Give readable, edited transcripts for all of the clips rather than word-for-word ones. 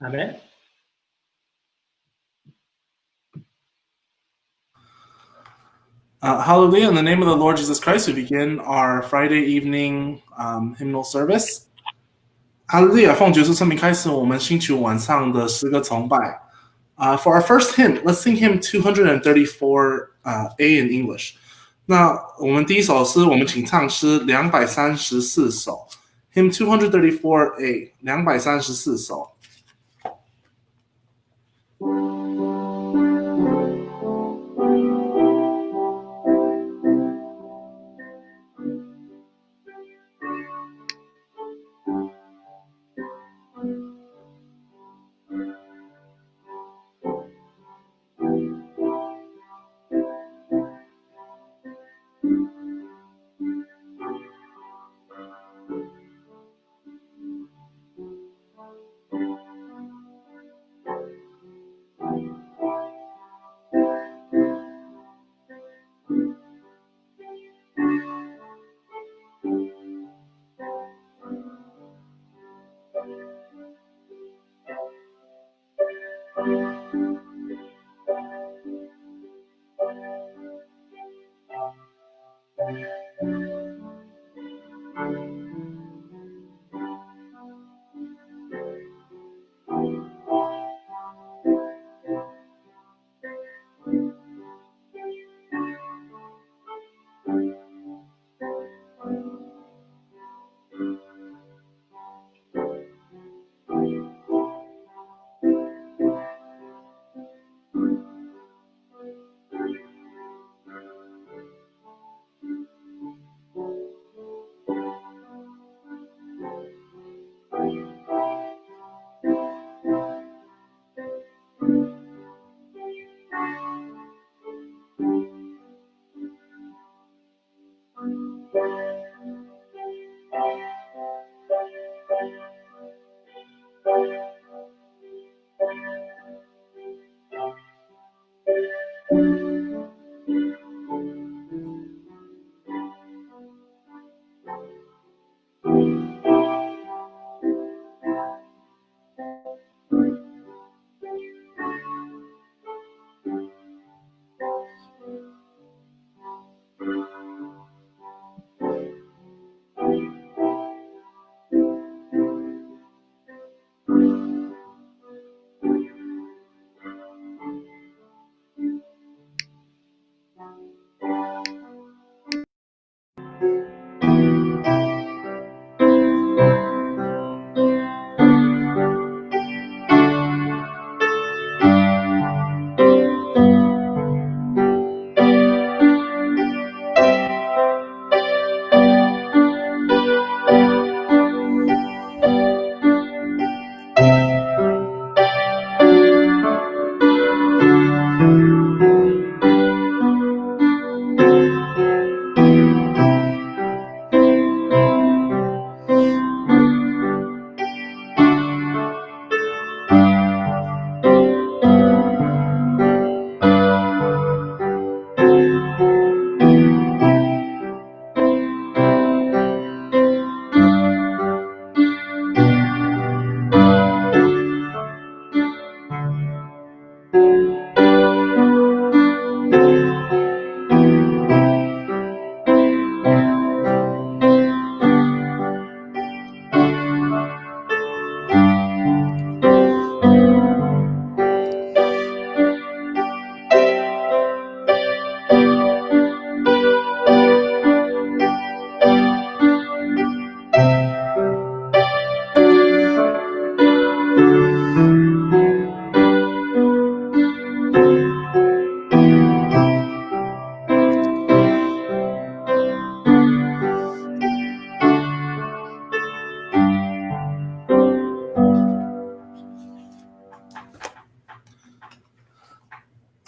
Amen. Hallelujah. In the name of the Lord Jesus Christ, we begin our Friday evening hymnal service. Hallelujah. 奉主耶稣圣名开始我们星期五晚上的诗歌崇拜。For our first hymn, let's sing hymn 234A in English. 那我们第一首诗，我们请唱诗234首。Hymn 234A, 234首。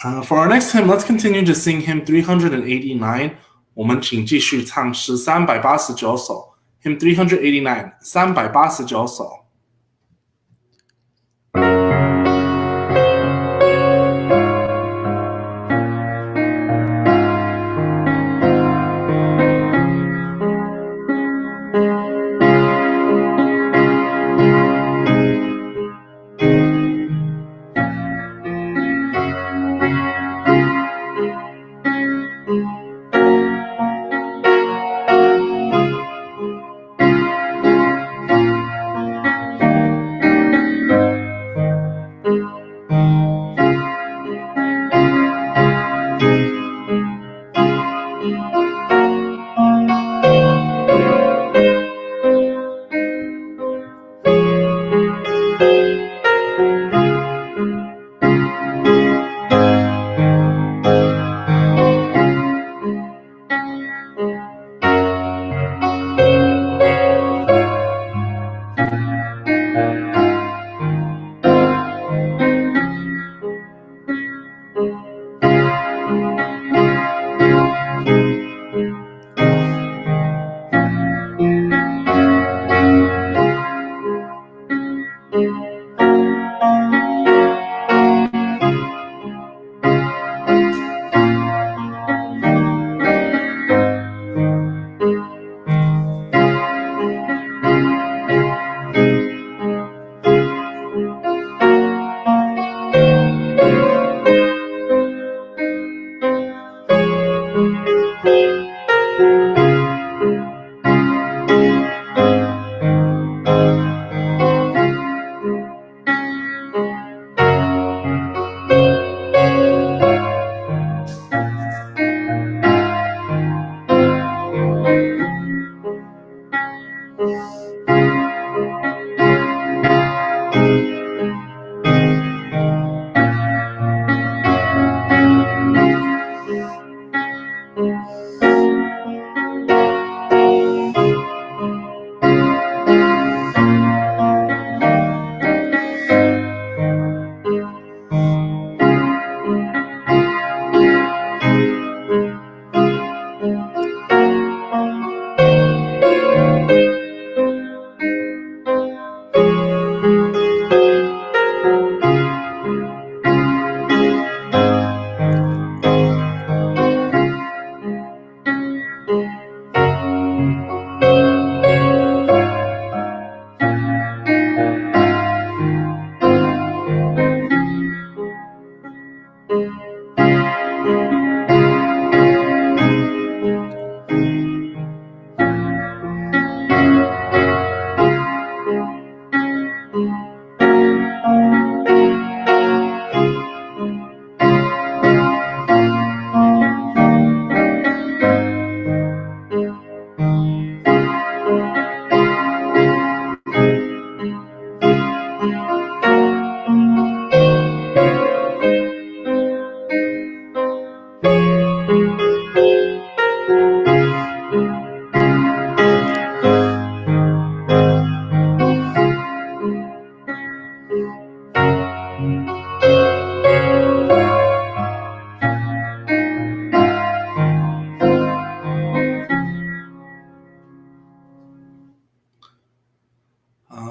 For our next hymn, let's continue to sing hymn 389. 我们请继续唱诗389首 Hymn 389, 389首。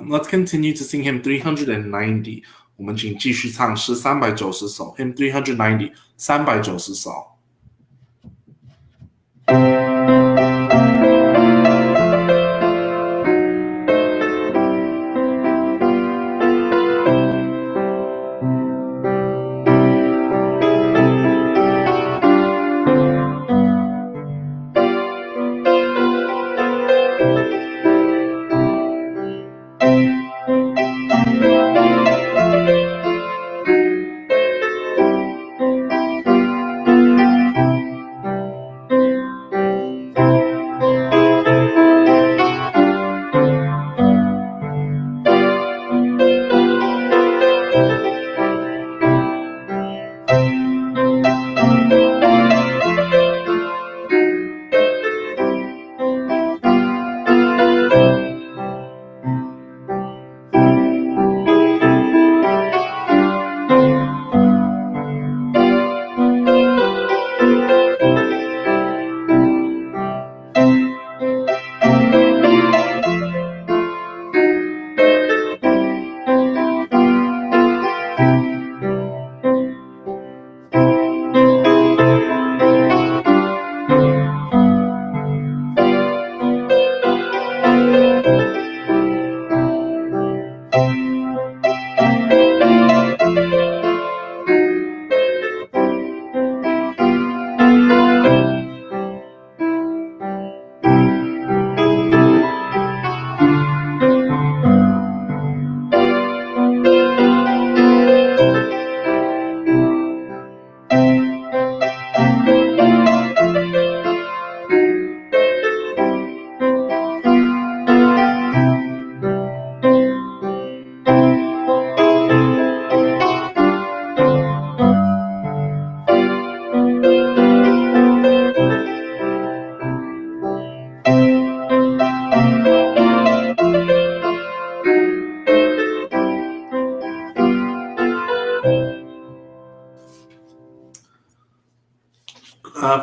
Let's continue to sing hymn 390. 我们请继续唱诗390首 Hymn 390, 390首。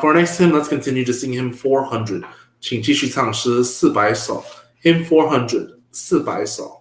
For next hymn, let's continue to sing hymn 400. 请继续唱诗400首 Hymn 400, 400首。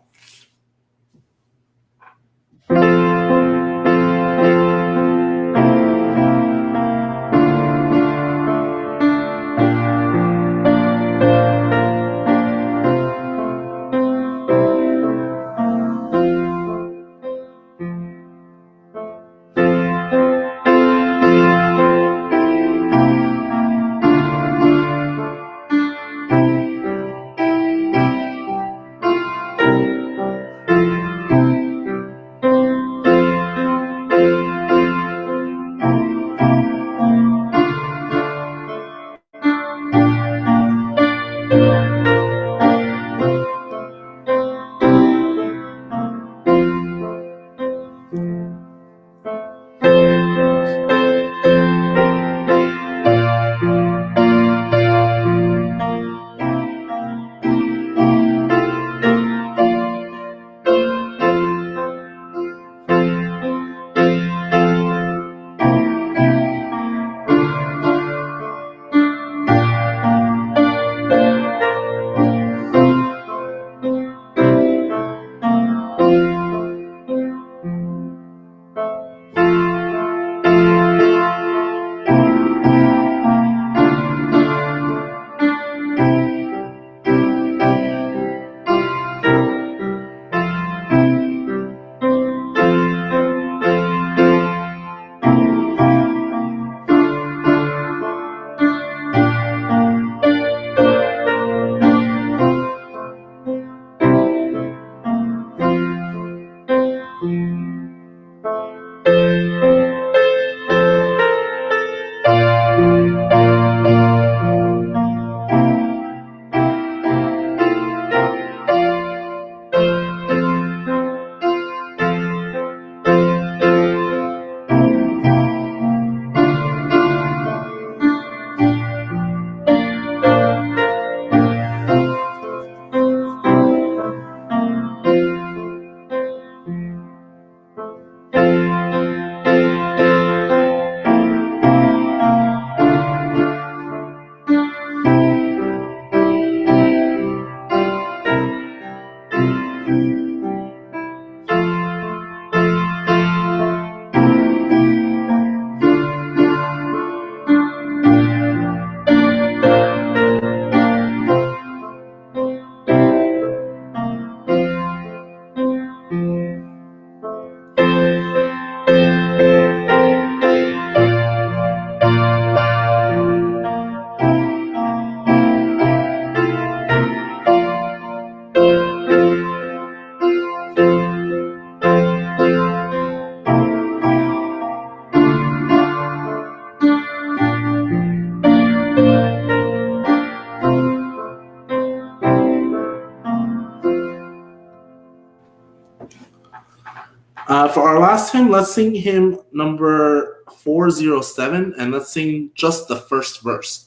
For our last hymn, let's sing hymn number 407, and let's sing just the first verse.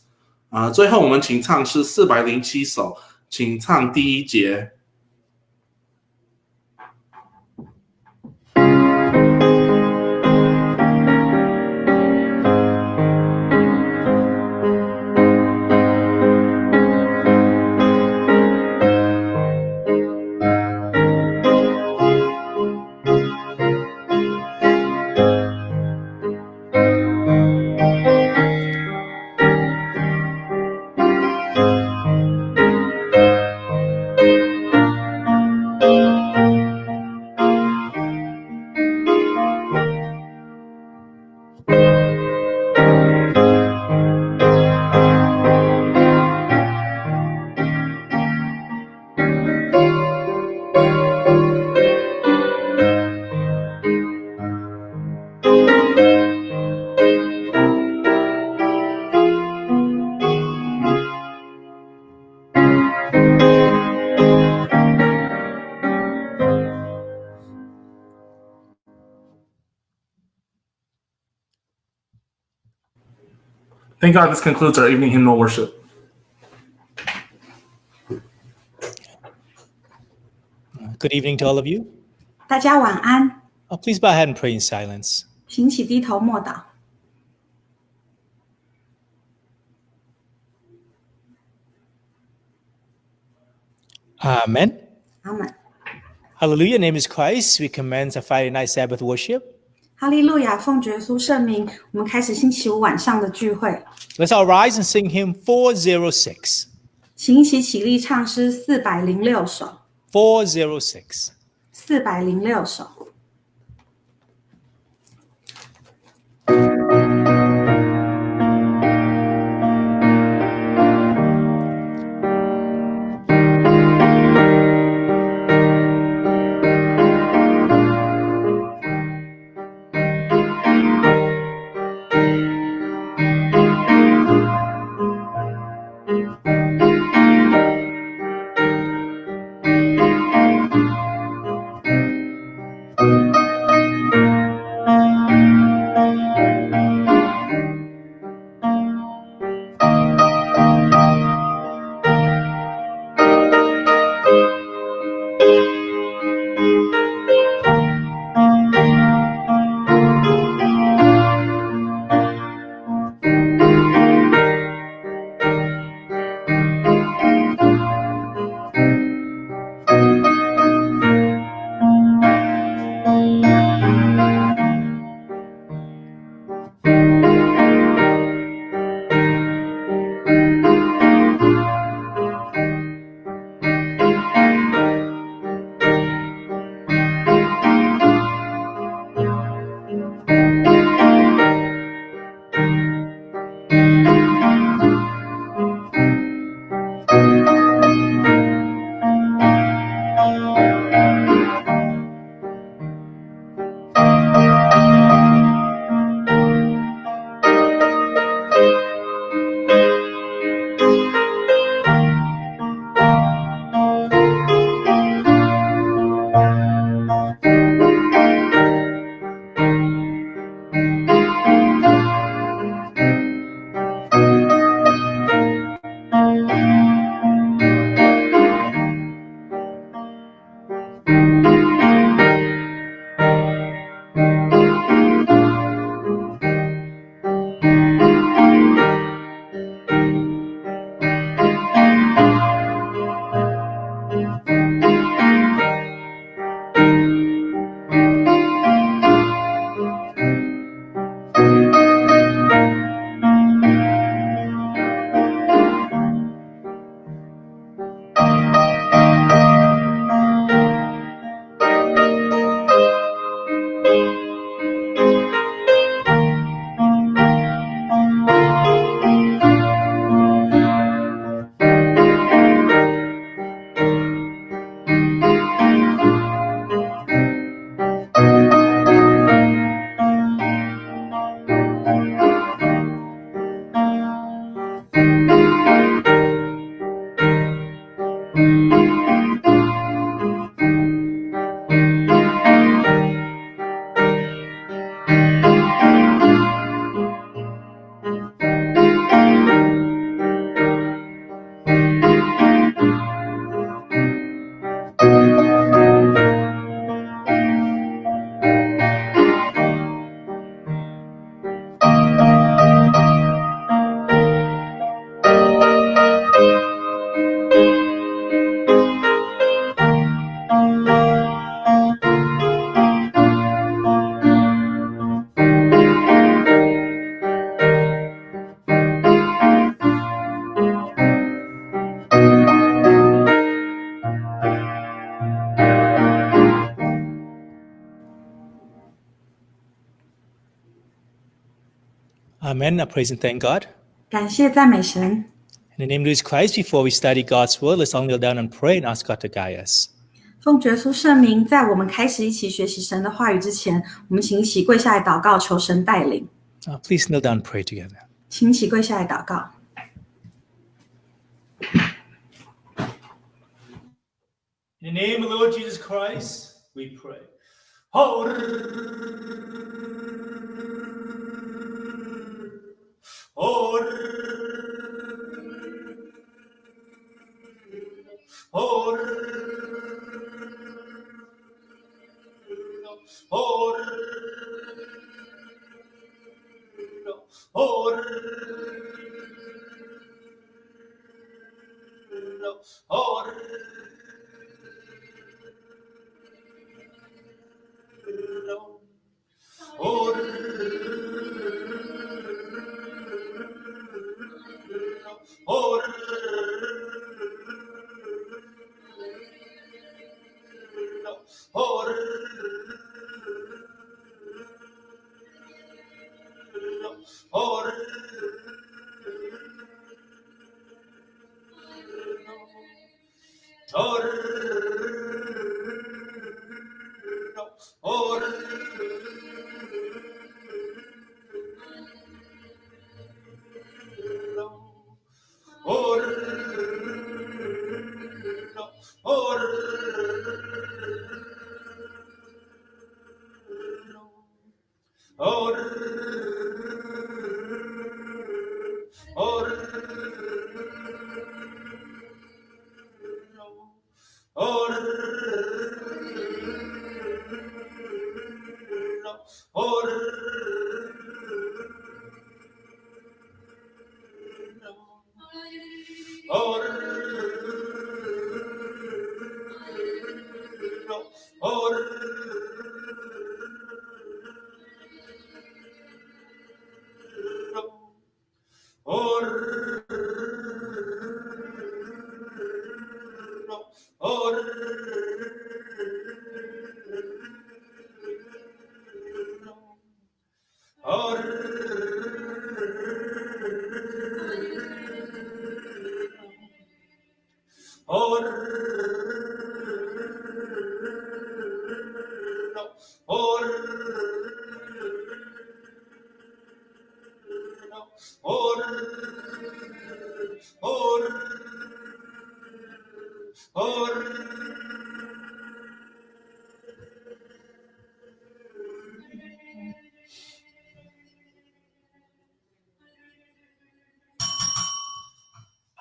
最后我们请唱是407首，请唱第一节。Thank God this concludes our evening hymnal worship. Good evening to all of you. 大家晚安。Please bow ahead and pray in silence. 请起低头默祷。Amen. 阿门。 Hallelujah. Name is Christ. We commence a Friday night Sabbath worship. 哈利路亚，奉主耶稣圣名，我们开始星期五晚上的聚会。 Let's all rise and sing hymn 406. 请一起起立唱诗406首。 406. 406首。Amen. I praise and thank God. 感谢赞美神。 In the name of Jesus Christ, before we study God's word, let's all kneel down and pray and ask God to guide us. 奉主耶稣圣名，在我们开始一起学习神的话语之前，我们请一起跪下来祷告，求神带领。 Please kneel down and pray together. 请一起跪下来祷告。 In the name of the Lord Jesus Christ, we pray.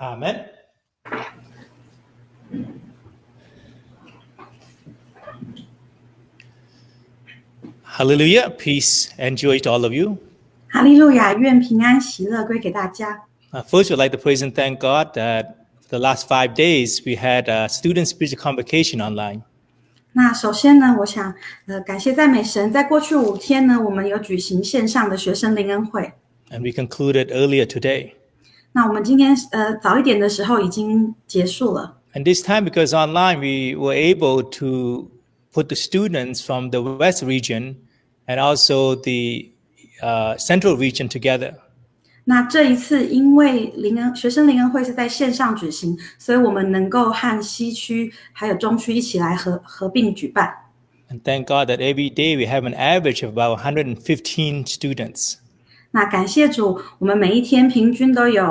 Amen. Hallelujah. Peace and joy to all of you. 哈利路亚，愿平安喜乐归给大家。First, we'd like to praise and thank God that for the last 5 days we had a student spiritual convocation online. 那首先呢，我想感谢赞美神，在过去5天呢，我们有举行线上的学生灵恩会。And we concluded earlier today. 那我们今天早一点的时候已经结束了。And this time, because online, we were able to put the students from the West region and also the Central region together. 那这一次，因为学生灵恩会是在线上举行，所以我们能够和西区还有中区一起来合并举办。And thank God that every day we have an average of about 115 students. 那感谢主，我们每一天平均都有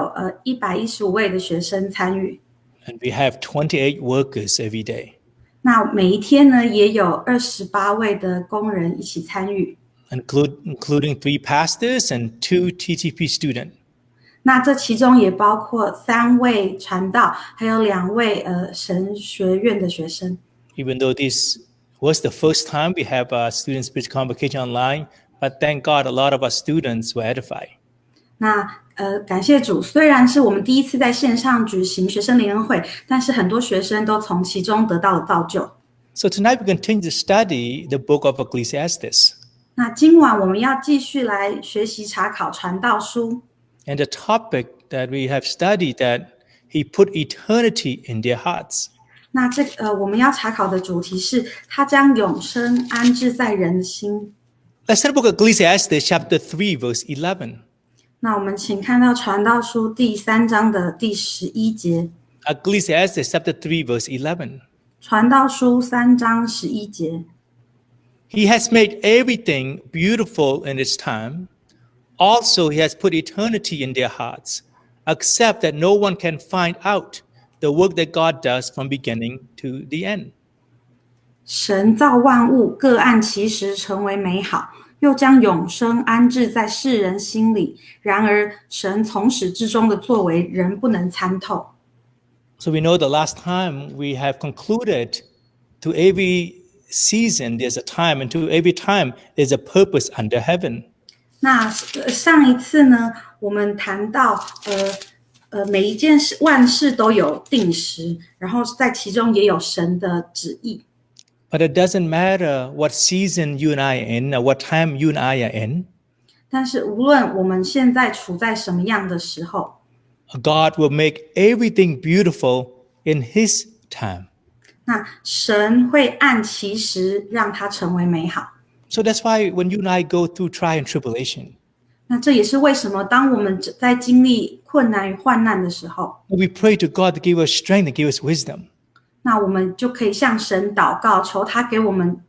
115位的学生参与。And we have 28 workers every day. 那每一天呢，也有28位的工人一起参与。Including 3 pastors and 2 TTP students. 那这其中也包括3位传道，还有2位神学院的学生。Even though this was the first time we have a student spiritual convocation online, but thank God a lot of our students were edified. 那感谢主，虽然是我们第一次在线上举行学生灵恩会，但是很多学生都从其中得到了造就。So tonight we continue to study the book of Ecclesiastes. 那今晚我们要继续来学习查考传道书。And the topic that we have studied that he put eternity in their hearts. 那我们要查考的主题是他将永生安置在人的心。Let's start the book of Ecclesiastes chapter 3 verse 11. 那我们请看到传道书第3章的第11节。Ecclesiastes chapter 3 verse 11. 传道书3章11节。He has made everything beautiful in its time. Also, he has put eternity in their hearts, except that no one can find out the work that God does from beginning to the end. 神造万物，各按其时成为美好，又将永生安置在世人心里。然而，神从始至终的作为，人不能参透。So we know the last time we have concluded to every season there's a time, and to every time there's a purpose under heaven. 那上一次呢，我们谈到每一件事万事都有定时，然后在其中也有神的旨意。But it doesn't matter what season you and I are in, or what time you and I are in. 但是无论我们现在处在什么样的时候， God will make everything beautiful in His time. 那神会按其时让它成为美好。So that's why when you and I go through trial and tribulation, 那这也是为什么当我们在经历困难与患难的时候， we pray to God to give us strength and give us wisdom. 那我们就可以向神祷告，求他给我们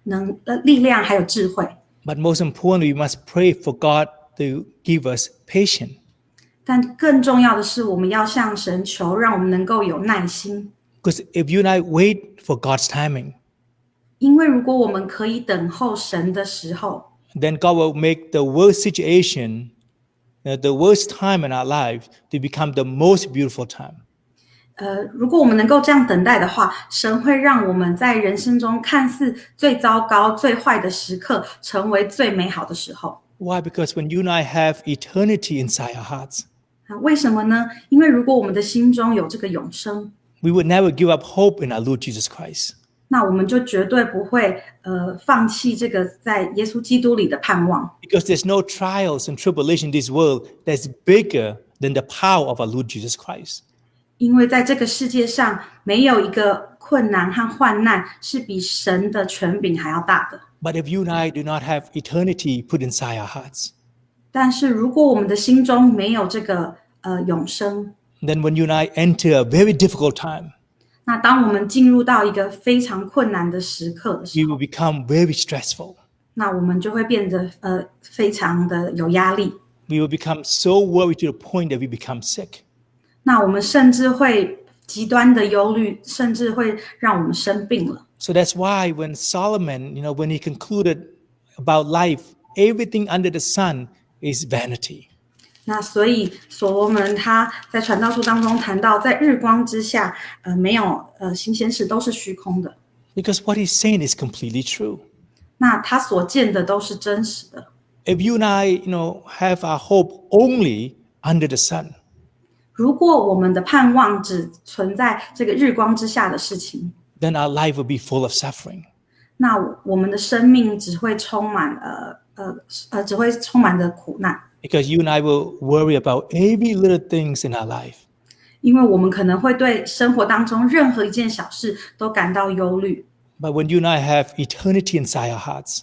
力量还有智慧。 But most importantly, we must pray for God to give us patience. 但更重要的是，我们要向神求，让我们能够有耐心。 Because if you and I wait for God's timing, 因为如果我们可以等候神的时候， then God will make the worst situation the worst time in our life to become the most beautiful time. 如果我们能够这样等待的话，神会让我们在人生中看似最糟糕、最坏的时刻，成为最美好的时候。Why? Because when you and I have eternity inside our hearts, 为什么呢？因为如果我们的心中有这个永生， we would never give up hope in our Lord Jesus Christ. 那我们就绝对不会放弃这个在耶稣基督里的盼望。 Because there's no trials and tribulation in this world that's bigger than the power of our Lord Jesus Christ. 因为在这个世界上，没有一个困难和患难是比神的权柄还要大的。 But if you and I do not have eternity put inside our hearts, 但是如果我们的心中没有这个永生， then when you and I enter a very difficult time, 那当我们进入到一个非常困难的时刻的时 we 候， will become very stressful. 那我们就会变得非常的有压力。 We will become so worried to the point that we become sick. 那我们甚至会极端的忧虑，甚至会让我们生病了。 So that's why when Solomon, when he concluded about life, everything under the sun is vanity. 那所以所罗门他在传道书当中谈到，在日光之下，没有新鲜事都是虚空的。 Because what he's saying is completely true. 那他所见的都是真实的。 If you and I, have our hope only under the sun, 如果我们的盼望只存在这个日光之下的事情， then our life will be full of suffering. 那我们的生命只会充满着苦难， Because you and I will worry about every little things in our life. 因为我们可能会对生活当中任何一件小事都感到忧虑。 But when you and I have eternity inside our hearts,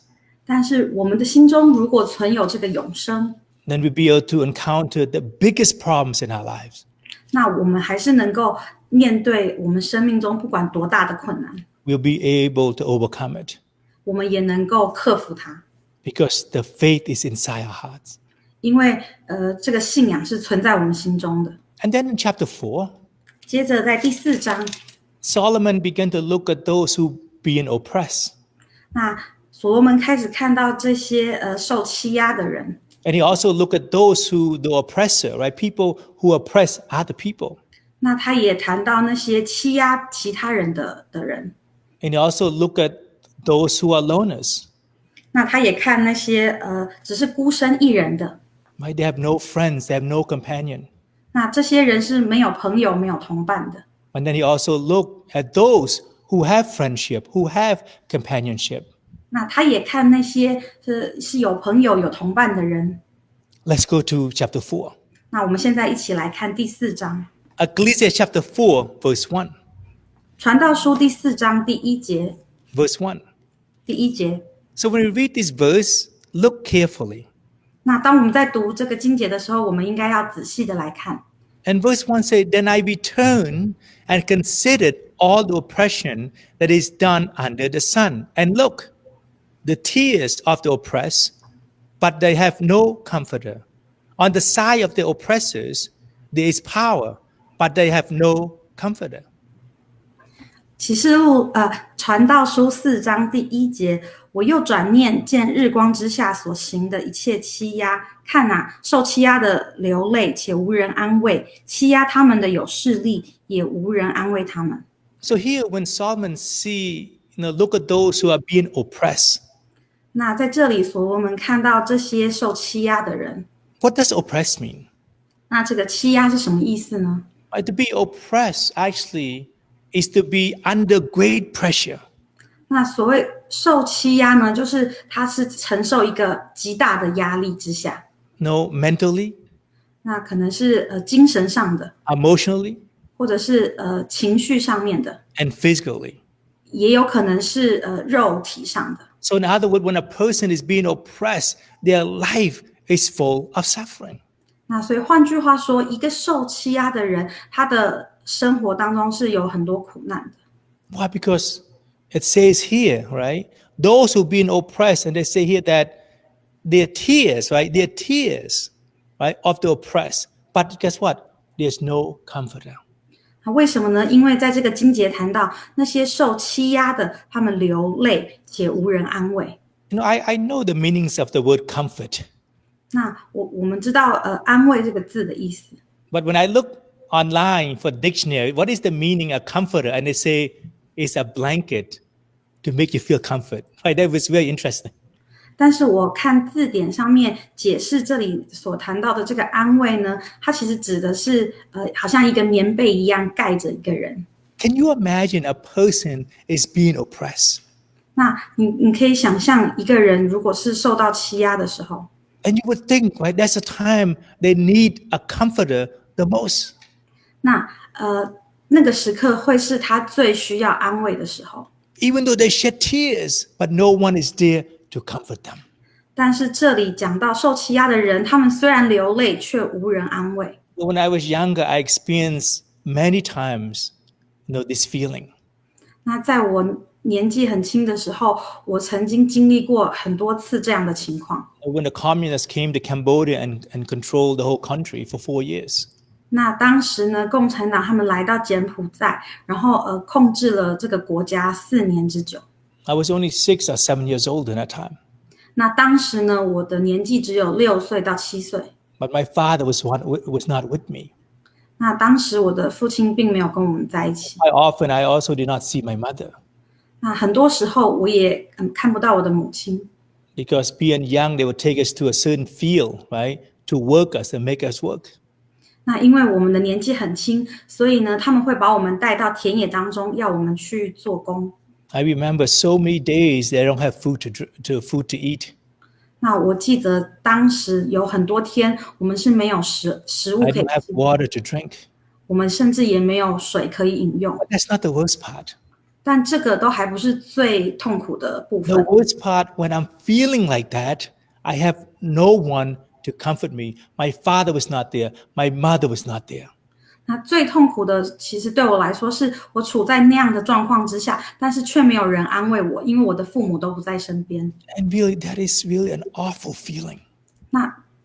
但是我们的心中如果存有这个永生， then we'll be able to encounter the biggest problems in our lives. 那我们还是能够面对我们生命中不管多大的困难， We'll be able to overcome it 我们也能够克服它， because the faith is inside our hearts. 因为这个信仰是存在我们心中的。 And then in chapter 4, 接着在第4章， Solomon began to look at those who being oppressed. 那所罗门开始看到这些受欺压的人， And he also looked at those who the oppressor, right? People who oppress other people. 那他也谈到那些欺压其他人的人， And he also looked at those who are loners. 那他也看那些只是孤身一人的， Right? They have no friends, they have no companion. 那这些人是没有朋友、没有同伴的。 And then he also looked at those who have friendship, who have companionship. 那他也看那些是有朋友、有同伴的人。 Let's go to chapter 4. 那我们现在一起来看第4章， Ecclesiastes chapter 4, verse 1. 传道书第4章第1节， Verse 1. 第1节。 So when we read this verse, look carefully. 那当我们在读这个经节的时候，我们应该要仔细的来看。 And verse 1 says, Then I returned and considered all the oppression that is done under the sun. And look, the tears of the oppressed, but they have no comforter. On the side of the oppressors, there is power, but they have no comforter. 启示录传道书4章第1节，我又转念见日光之下所行的一切欺压，看啊，受欺压的流泪，且无人安慰；欺压他们的有势力，也无人安慰他们。 So here, when Solomon look at those who are being oppressed, 那在这里，所罗门看到这些受欺压的人， what does oppress mean? 那这个欺压是什么意思呢？ To be oppressed actually is to be under great pressure. 那所谓受欺压呢，就是他是承受一个极大的压力之下， Mentally, 那可能是精神上的， emotionally, 或者是情绪上面的， and physically. 也有可能是肉体上的。 So in other words, when a person is being oppressed, their life is full of suffering. 那所以换句话说，一个受欺压的人，他的生活当中是有很多苦难的。 Why? Because it says here, right? Those who being oppressed, and they say here that their tears, right? Their tears, right, of the oppressed. But guess what? There's no comforter. 那为什么呢？因为在这个经节谈到那些受欺压的，他们流泪且无人安慰。 I know the meanings of the word comfort. 那我们知道安慰这个字的意思， But when I look online for dictionary, what is the meaning of comforter? And they say it's a blanket to make you feel comfort. Right? That was very interesting. 但是我看字典上面解释这里所谈到的这个安慰呢，它其实指的是好像一个棉被一样盖着一个人。Can you imagine a person is being oppressed? 那你可以想象一个人如果是受到欺压的时候， And you would think, right, that's the time they need a comforter the most. 那个时刻会是他最需要安慰的时候。 Even though they shed tears, but no one is there to comfort them. 但是这里讲到受欺压的人，他们虽然流泪，却无人安慰。 When I was younger, I experienced many times, this feeling. 那在我年纪很轻的时候，我曾经经历过很多次这样的情况。 When the communists came to Cambodia and controlled the whole country for 4 years. 那当时呢，共产党他们来到柬埔寨，然后控制了这个国家4年之久。 I was only 6 or 7 years old in that time. 那当时呢，我的年纪只有6岁到7岁。 But my father was not with me. 那当时我的父亲并没有跟我们在一起。 Quite often, I also did not see my mother 那很多时候我也看不到我的母亲， because being young, they would take us to a certain field, right, to work us and make us work. 那因为我们的年纪很轻，所以呢，他们会把我们带到田野当中，要我们去做工。 I remember so many days they don't have food to eat. 那我记得当时有很多天，我们是没有食物 I 可以 don't have 吃， water to drink. 我们甚至也没有水可以饮用。 But that's not the worst part. 但这个都还不是最痛苦的部 The 分。 worst part, when I'm feeling like that, I have no one to comfort me. My father was not there. My mother was not there. 那最痛苦的，其实对我来说，是我处在那样的状况之下，但是却没有人安慰我，因为我的父母都不在身边。 And really, that is really an awful feeling.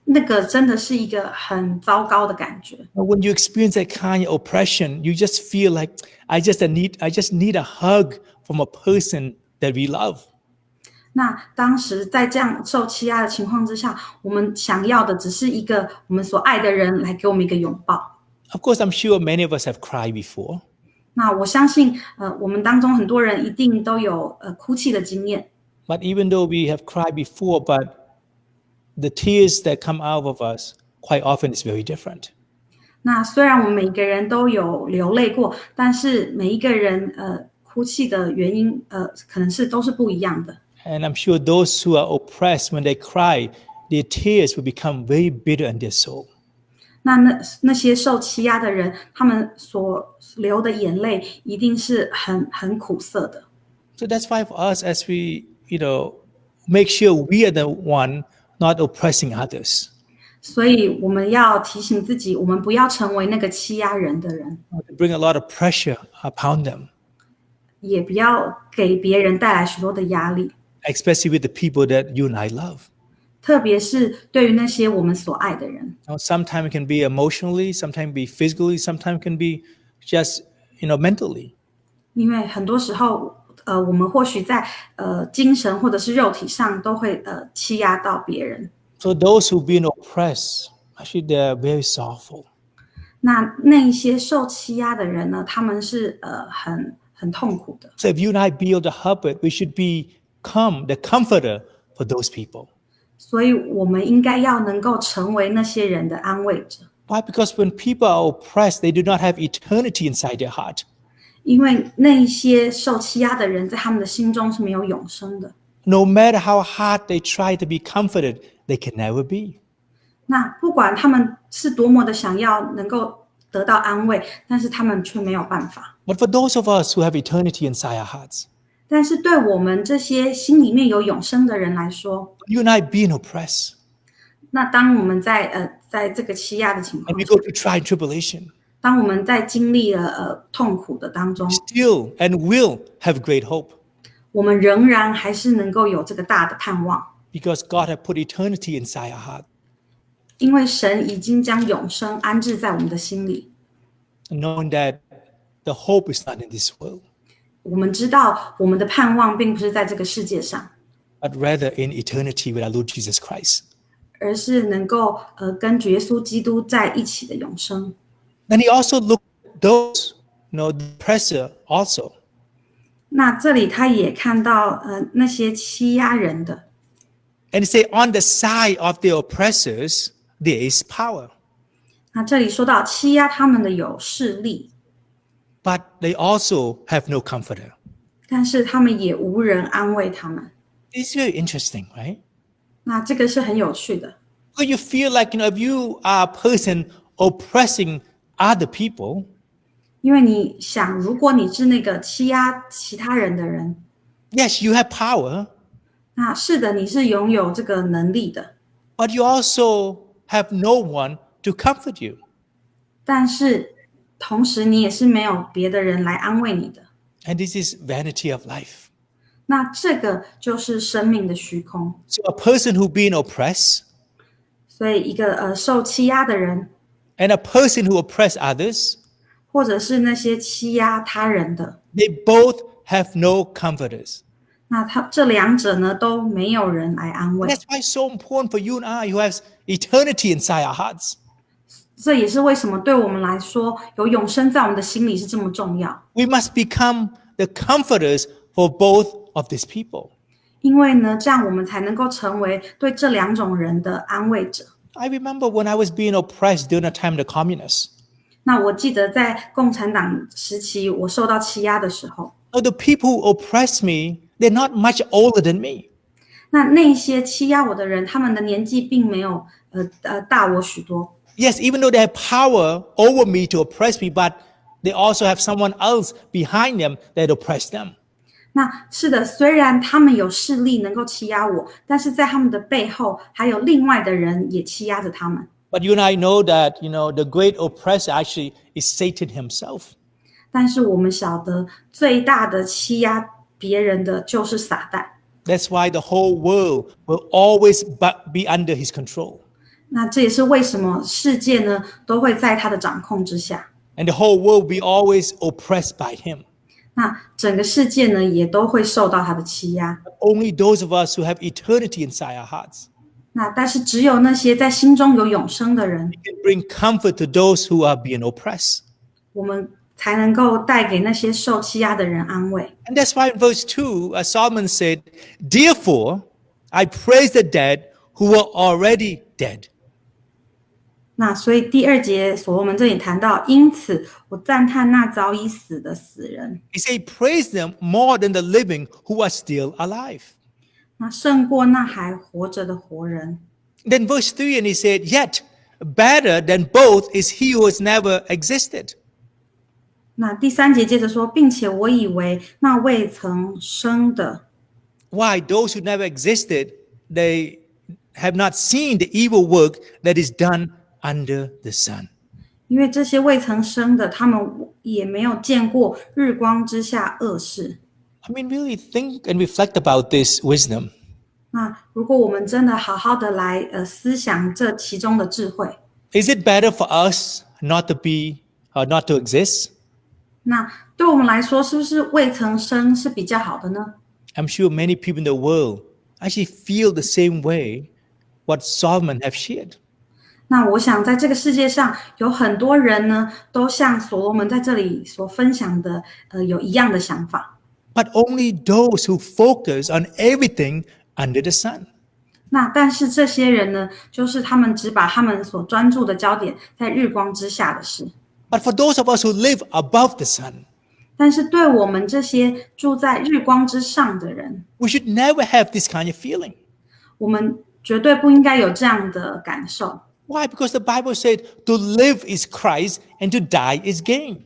那个真的是一个很糟糕的感觉。 When you experience that kind of oppression, you just feel like I just need a hug from a person that we love. 那当时在这样受欺压的情况之下，我们想要的只是一个我们所爱的人来给我们一个拥抱。 Of course, I'm sure many of us have cried before. 那我相信，我们当中很多人一定都有哭泣的经验。 But even though we have cried before, but the tears that come out of us quite often is very different. 那虽然我们每个人都有流泪过，但是每一个人哭泣的原因可能都是不一样的。 And I'm sure those who are oppressed, when they cry, their tears will become very bitter in their soul. 那些受欺压的人，他们所流的眼泪一定是很苦涩的。 So that's why for us, as we, make sure we are the one not oppressing others. 所以我们要提醒自己，我们不要成为那个欺压人的人， To bring a lot of pressure upon them, 也不要给别人带来许多的压力， especially with the people that you and I love. 特别是对于那些我们所爱的人。 Sometimes it can be emotionally, sometimes be physically, sometimes can be just, mentally. 因为很多时候，我们或许在精神或者是肉体上都会欺压到别人。 So those who've been oppressed, actually they're very sorrowful. 那一些受欺压的人呢，他们是很痛苦的。 So if you and I be able to help it, we should become the comforter for those people. 所以我们应该要能够成为那些人的安慰者， Why? Because when people are oppressed, they do not have eternity inside their heart. 因为那一些受欺压的人在他们的心中是没有永生的。 No matter how hard they try to be comforted, they can never be. 那不管他们是多么的想要能够得到安慰，但是他们却没有办法。 But for those of us who have eternity inside our hearts, 但是对我们这些心里面有永生的人来说， you and I being oppressed, 那当我们在这个欺压的情 and 况 we 下， go through trial and tribulation, 当我们在经历了痛苦的当中， still and will have great hope 我们仍然还是能够有这个大的盼望， because God has put eternity inside our heart, 因为神已经将永生安置在我们的心里。 knowing that the hope is not in this world, 我们知道我们的盼望并不是在这个世界上， but rather in eternity with our Lord Jesus Christ. 而是能够跟主耶稣基督在一起的永生。Then he also looked at those, the oppressor also. 那这里他也看到那些欺压人的， And he said, on the side of the oppressors, there is power. 那这里说到欺压他们的有势力， But they also have no comforter. 但是他们也无人安慰他们。 It's very interesting, right? 那这个是很有趣的， Because you feel like, if you are a person oppressing other people, 因为你想，如果你是那个欺压其他人的人， yes, you have power, 那是的，你是拥有这个能力的， but you also have no one to comfort you. 但是同时你也是没有别的人来安慰你的。 And this is vanity of life. 那这个就是生命的虚空。 So a person who being oppressed 所以一个受欺压的人， and a person who oppress others, 或者是那些欺压他人的， they both have no comforters. 那他这两者呢都没有人来安慰。 That's why it's so important for you and I who has eternity inside our hearts. 这也是为什么对我们来说，有永生在我们的心里是这么重要。 We must become the comforters for both of these people. 因为呢，这样我们才能够成为对这两种人的安慰者。 I remember when I was being oppressed during the time of the communists. 那我记得在共产党时期，我受到欺压的时候， The people who oppressed me, they're not much older than me. 那些欺压我的人，他们的年纪并没有大我许多。 Yes, even though they have power over me to oppress me, but they also have someone else behind them that oppress them. 那是的，虽然他们有势力能够欺压我，但是在他们的背后还有另外的人也欺压着他们。 But you and I know that, the great oppressor actually is Satan himself. 但是我们晓得，最大的欺压别人的就是撒旦。 That's why the whole world will always be under his control. 那这也是为什么世界呢都会在他的掌控之下。 And the whole world will be always oppressed by him. 那整个世界呢也都会受到他的欺压。 Only those of us who have eternity inside our hearts 那但是只有那些在心中有永生的人， can bring comfort to those who are being oppressed. 我们才能够带给那些受欺压的人安慰。 And that's why in verse 2, Solomon said, Therefore, I praise the dead who were already dead. 那所以第二节所罗门这里谈到，因此我赞叹那早已死的死人， He said, Praise them more than the living who are still alive. 那胜过那还活着的活人。 Then verse 3, and he said, Yet better than both is he who has never existed. 那第三节接着说，并且我以为那未曾生的， Why? Those who never existed, they have not seen the evil work that is done under the sun. 因为这些未曾生的，他们也没有见过日光之下恶事。 I mean, really think and reflect about this wisdom. 那如果我们真的好好的来思想这其中的智慧， Is it better for us not to be, not to exist? 那对我们来说，是不是未曾生是比较好的呢？ I'm sure many people in the world actually feel the same way what Solomon have shared. 那我想在这个世界上有很多人呢，都像所罗门在这里所分享的，有一样的想法。 But only those who focus on everything under the sun. 那但是这些人呢，就是他们只把他们所专注的焦点在日光之下的事。 But for those of us who live above the sun, 但是对我们这些住在日光之上的人， we should never have this kind of feeling. 我们绝对不应该有这样的感受。 Why? Because the Bible said to live is Christ and to die is gain.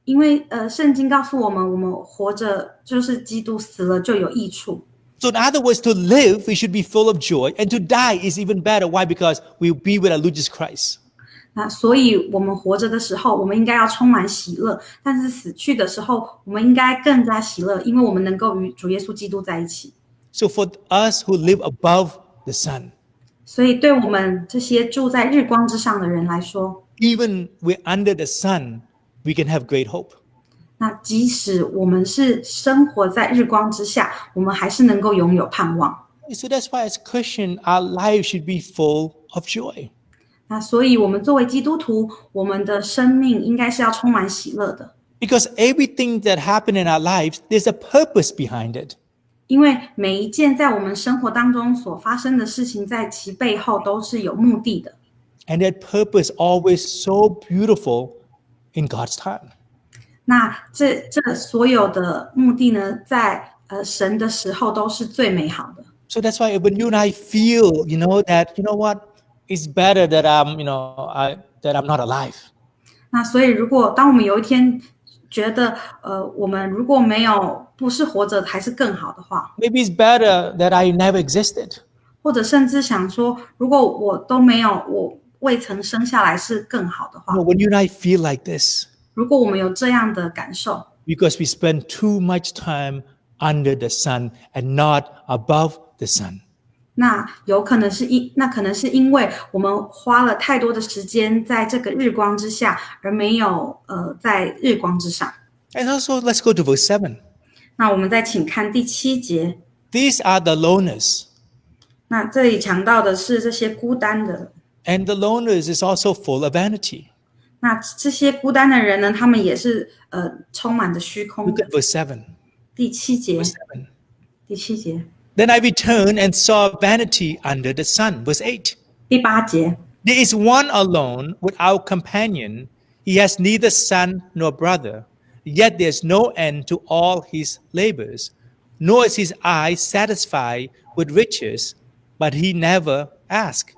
因为圣经告诉我们，我们活着就是基督，死了就有益处。 So in other words, to live, we should be full of joy, and to die is even better. Why? Because we'll be with our Lord Jesus Christ. 那所以我们活着的时候，我们应该要充满喜乐；但是死去的时候，我们应该更加喜乐，因为我们能够与主耶稣基督在一起。 So for us who live above the sun, 所以对我们这些住在日光之上的人来说， even we're under the sun, we can have great hope. 那即使我们是生活在日光之下，我们还是能够拥有盼望。So that's why as Christian, our life should be full of joy. 那所以，我们作为基督徒，我们的生命应该是要充满喜乐的， Because everything that happened in our lives, there's a purpose behind it. 因为每一件在我们生活当中所发生的事情，在其背后都是有目的的。 And that purpose always so beautiful in God's time. 那这所有的目的呢，在神的时候都是最美好的。 So that's why when you and I feel, that, what, it's better that that I'm not alive. 那所以，当我们有一天觉得，我们如果不是活着，还是更好的话， Maybe it's better that I never existed. 或者甚至想说，如果我未曾生下来是更好的话， When you and I feel like this, 如果我们有这样的感受， because we spend too much time under the sun and not above the sun. 那可能是因为我们花了太多的时间在这个日光之下，而没有在日光之上。 And also, let's go to verse 7. 那我们再请看第7节， These are the loners. 那这里讲到的是这些孤单的， And the loners is also full of vanity. 那这些孤单的人呢，他们也是充满着虚空 Look 的。 at verse 7. 第7节， 7. 第7节， Then I returned and saw vanity under the sun. Verse 8. 第8节， There is one alone without companion. He has neither son nor brother. Yet there is no end to all his labors. Nor is his eye satisfied with riches, but he never asks,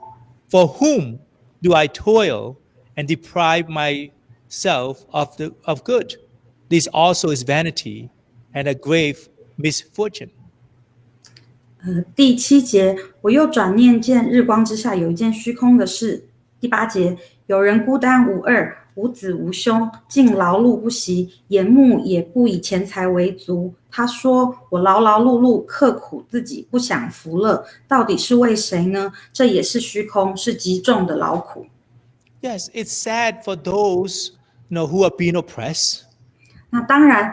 For whom do I toil and deprive myself of good? This also is vanity and a grave misfortune. 第7节，我又转念见日光之下有一件虚空的事。第8节，有人孤单无二，无子无兄，竟劳碌不息，眼目也不以钱财为足。他说：“我劳劳碌碌，刻苦自己，不享福乐，到底是为谁呢？这也是虚空，是极重的劳苦。” Yes, it's sad for those who are being oppressed. 那当然，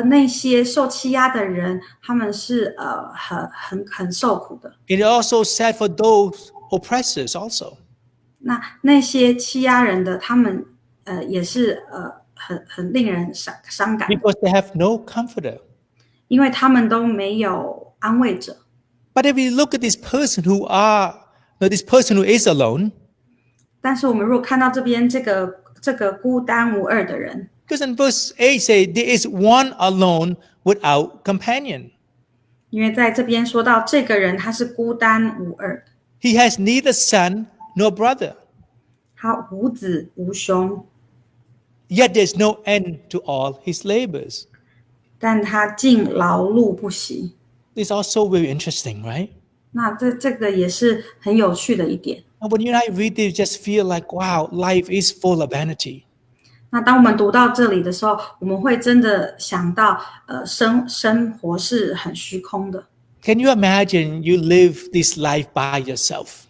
那些受欺压的人，他们是很受苦的。 It also sad for those oppressors also. 那些欺压人的，他们也是很令人伤感， Because they have no comforter. 因为他们都没有安慰者。 But if we look at this person who is alone, 但是我们如果看到这边这个孤单无二的人， because in verse 8 say there is one alone without companion. 因为在这边说到这个人他是孤单无二的， He has neither son nor brother. 他无子无兄， Yet there's no end to all his labors. 但他竟劳碌不息。 It's also very interesting, right? 那这个也是很有趣的一点。 And when you and I read this, you just feel like, wow, life is full of vanity. 那当我们读到这里的时候，我们会真的想到，生活是很虚空的。 Can you imagine you live this life by yourself?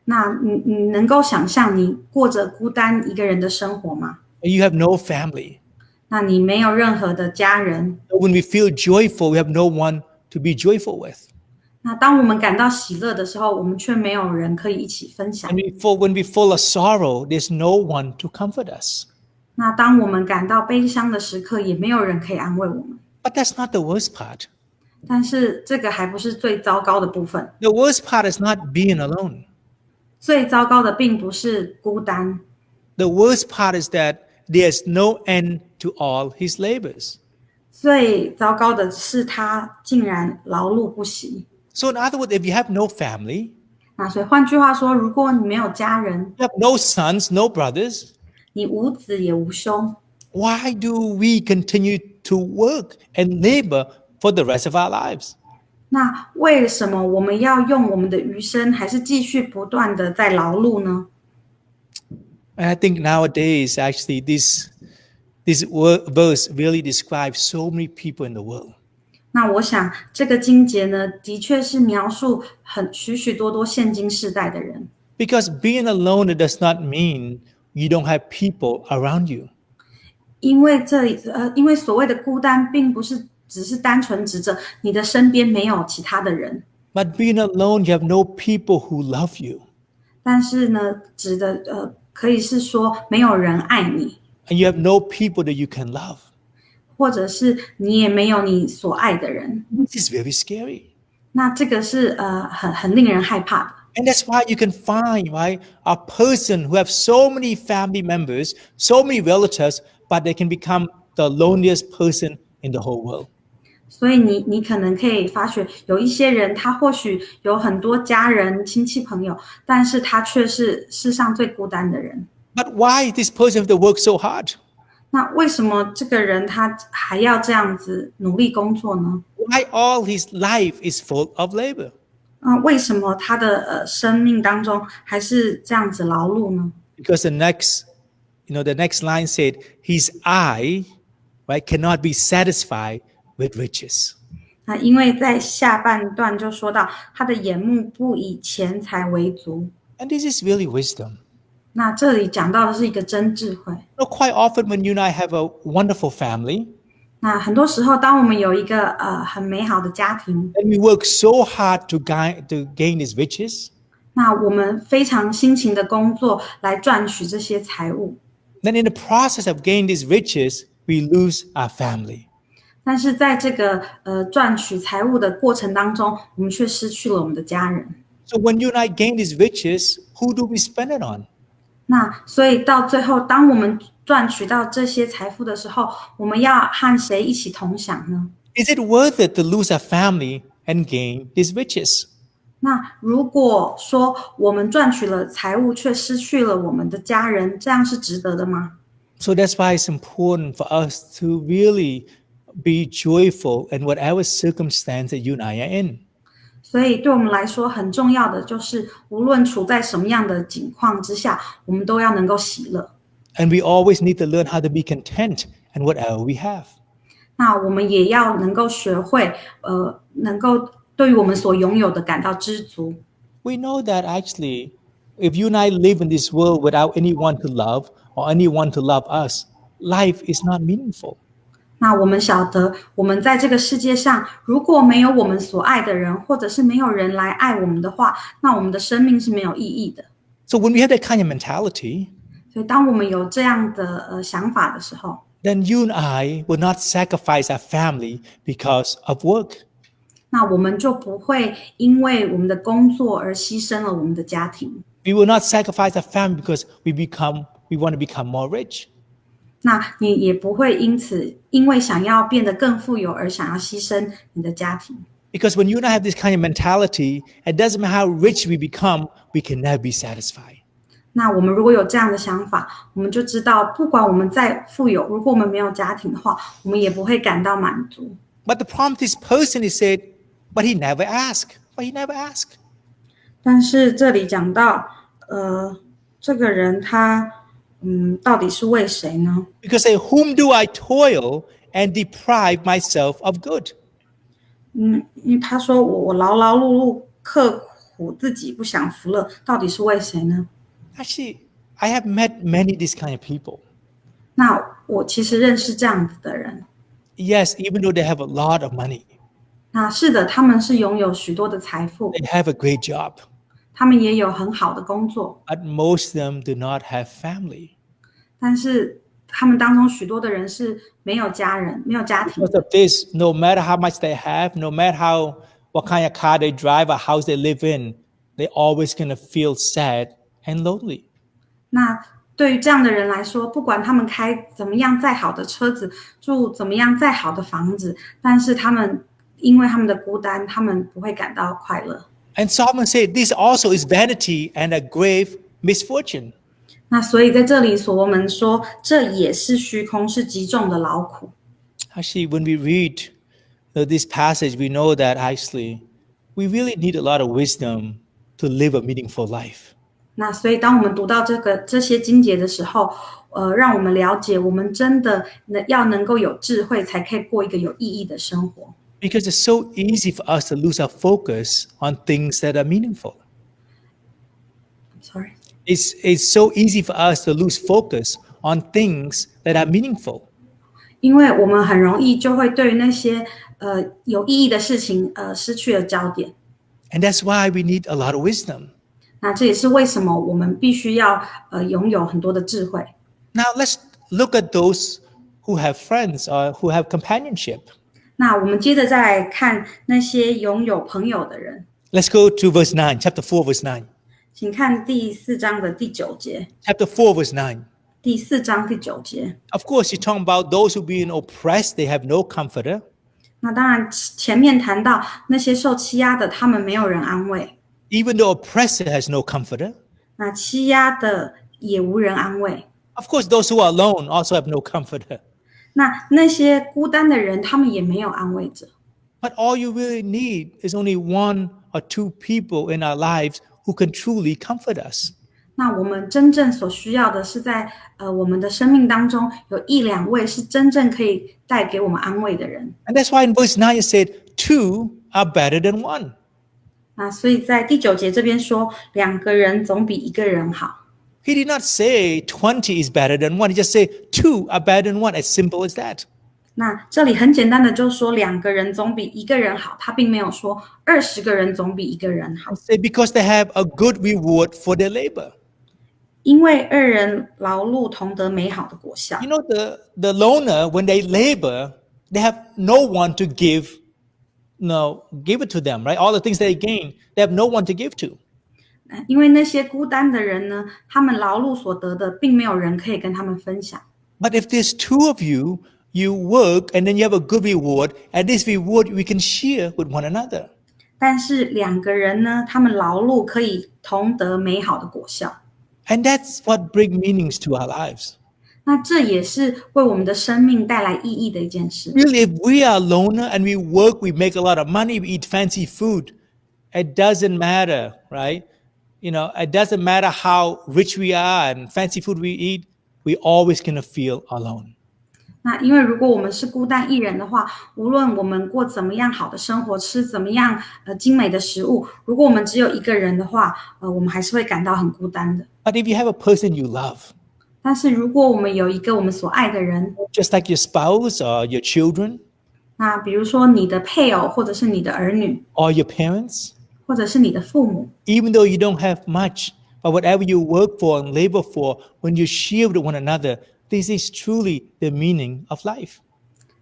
那你能够想象你过着孤单一个人的生活吗？ You have no family. 那你没有任何的家人。 When we feel joyful, we have no one to be joyful with. 那当我们感到喜乐的时候，我们却没有人可以一起分享。 When we full of sorrow, there's no one to comfort us. 那当我们感到悲伤的时刻，也没有人可以安慰我们。 But that's not the worst part. 但是这个还不是最糟糕的部分， The worst part is not being alone. 最糟糕的并不是孤单， The worst part is that there's no end to all his labors. 最糟糕的是他竟然劳碌不息。 So in other words, if you have no family, 那所以换句话说，如果你没有家人， you have no sons, no brothers, 你无子也无兄， why do we continue to work and labor for the rest of our lives? 那为什么我们要用我们的余生，还是继续不断的在劳碌呢？ And I think nowadays, actually, this verse really describes so many people in the world. 那我想这个经节呢，的确是描述许多现今世代的人， Because being alone, it does not mean you don't have people around you. 因为所谓的孤单，并不是只是单纯指着你的身边没有其他的人。But being alone, you have no people who love you, 但是呢，指的可以是说没有人爱你， and you have no people that you can love. 或者是你也没有你所爱的人。 This is very scary. 那这个是很令人害怕的。 And that's why you can find, right, a person who have so many family members, so many relatives, but they can become the loneliest person in the whole world. 所以你可能可以发觉，有一些人他或许有很多家人、亲戚、朋友，但是他却是世上最孤单的人。 But why this person have to work so hard? 那为什么这个人他还要这样子努力工作呢？ Why all his life is full of labor? 为什么他的生命当中还是这样子劳碌呢？ Because the next line said, his eye, right, cannot be satisfied with riches. 那因为在下半段就说到，他的眼目不以钱财为足。 And this is really wisdom. 那这里讲到的是一个真智慧。 Quite often when you and I have a wonderful family, 那很多时候，当我们有一个很美好的家庭， and we work so hard to gain these riches, 那我们非常辛勤的工作来赚取这些财物， then in the process of gaining these riches, we lose our family. 但是在这个赚取财物的过程当中，我们却失去了我们的家人。 So when you and I gain these riches, who do we spend it on? 那所以到最后，当我们赚取到这些财富的时候，我们要和谁一起同享呢？ Is it worth it to lose our family and gain these riches? 那如果说我们赚取了财物，却失去了我们的家人，这样是值得的吗？ So that's why it's important for us to really be joyful in whatever circumstance that you and I are in. 所以对我们来说很重要的就是，无论处在什么样的境况之下，我们都要能够喜乐。 And we always need to learn how to be content in whatever we have. 那我们也要能够学会，能够对于我们所拥有的感到知足。 We know that actually, if you and I live in this world without anyone to love or anyone to love us, life is not meaningful. 那我们晓得，我们在这个世界上，如果没有我们所爱的人，或者是没有人来爱我们的话，那我们的生命是没有意义的。 So when we have that kind of mentality, 所以，当我们有这样的想法的时候， then you and I will not sacrifice our family because of work. 那我们就不会因为我们的工作而牺牲了我们的家庭。 We will not sacrifice our family because we want to become more rich. 那你也不会因为想要变得更富有而想要牺牲你的家庭。 Because when you and I have this kind of mentality, it doesn't matter how rich we become, we can never be satisfied. 那我们如果有这样的想法，我们就知道，不管我们再富有，如果我们没有家庭的话，我们也不会感到满足。 But the problem with this person is said, but he never asked. But he never asked. 但是这里讲到，这个人他，到底是为谁呢？ Because say, whom do I toil and deprive myself of good? 因为他说我劳劳碌碌刻苦自己不享福乐，到底是为谁呢？ Actually, I have met many of these kind of people. 那我其实认识这样子的人。 Yes, even though they have a lot of money, 那是的，他们是拥有许多的财富， they have a great job, 他们也有很好的工作， but most of them do not have family. 但是他们当中许多的人是没有家人、没有家庭 Because。of this, no matter how much they have, no matter what kind of car they drive or house they live in, they're always going to feel sad and lonely. 那对于这样的人来说，不管他们开怎么样再好的车子，住怎么样再好的房子，但是他们因为他们的孤单，他们不会感到快乐。 And Solomon said, this also is vanity and a grave misfortune. 那所以在这里所罗门说，这也是虚空，是极重的劳苦。 Actually, when we read this passage, we know that actually we really need a lot of wisdom to live a meaningful life. 那所以当我们读到这些经节的时候，让我们了解，我们真的要能够有智慧，才可以过一个有意义的生活。 Because it's so easy for us to lose our focus on things that are meaningful. Sorry. It's so easy for us to lose focus on things that are meaningful. 因为我们很容易就会对于那些有意义的事情失去了焦点。And that's why we need a lot of wisdom. 那这也是为什么我们必须要拥有很多的智慧。Now let's look at those who have friends or who have companionship. 那我们接着再来看那些拥有朋友的人， Let's go to verse 9, chapter 4, verse 9. 请看第4章的第9节。Chapter 4, verse 9. 第4章第9节。 Of course, he's talking about those who being oppressed, they have no comforter. 那当然，前面谈到那些受欺压的，他们没有人安慰； Even the oppressor has no comforter. 那欺压的也无人安慰。 Of course, those who are alone also have no comforter. 那些孤单的人，他们也没有安慰者。 But all you really need is only one or two people in our lives who can truly comfort us. 那我们真正所需要的是在我们的生命当中有1、2位是真正可以带给我们安慰的人。 And that's why in verse 9 it said, two are better than one. 那所以在第9节这边说，2个人总比1个人好。 He did not say 20 is better than one. He just said two are better than one, as simple as that. 那这里很简单的就说2个人总比1个人好，他并没有说20个人总比1个人好， Say because they have a good reward for their labor. 因为2人劳碌同得美好的果效。 You know, the loner, when they labor, they have no one to give it to them, right? All the things they gain, they have no one to give to. 因为那些孤单的人呢，他们劳碌所得的，并没有人可以跟他们分享。 But if there's two of you, you work and then you have a good reward, and this reward we can share with one another. 但是2个人呢，他们劳碌可以同得美好的果效。 And that's what brings meanings to our lives. 那这也是为我们的生命带来意义的一件事。 Really, if we are a loner and we work, we make a lot of money, we eat fancy food, it doesn't matter, right? You know, it doesn't matter how rich we are and fancy food we eat, we always gonna feel alone. 那因为如果我们是孤单一人的话，无论我们过怎么样好的生活，吃怎么样精美的食物，如果我们只有1个人的话，我们还是会感到很孤单的。 But if you have a person you love, 但是如果我们有一个我们所爱的人， just like your spouse or your children 那比如说你的配偶，或者是你的儿女， or your parents, 或者是你的父母， even though you don't have much, but whatever you work for and labor for, when you share with one another, this is truly the meaning of life.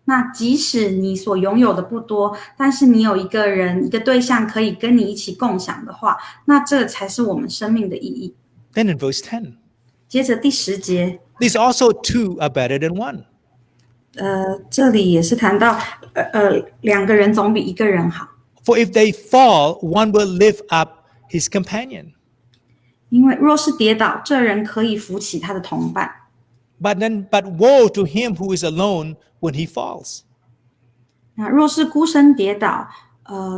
那即使你所拥有的不多，但是你有一个人、一个对象可以跟你一起共享的话，那这才是我们生命的意义。 Then in verse 10, 接着第10节， these also two are better than one. 这里也是谈到2个人总比1个人好， For if they fall, one will lift up his companion. 因为若是跌倒，这人可以扶起他的同伴。 But woe to him who is alone when he falls. 那若是孤身跌倒，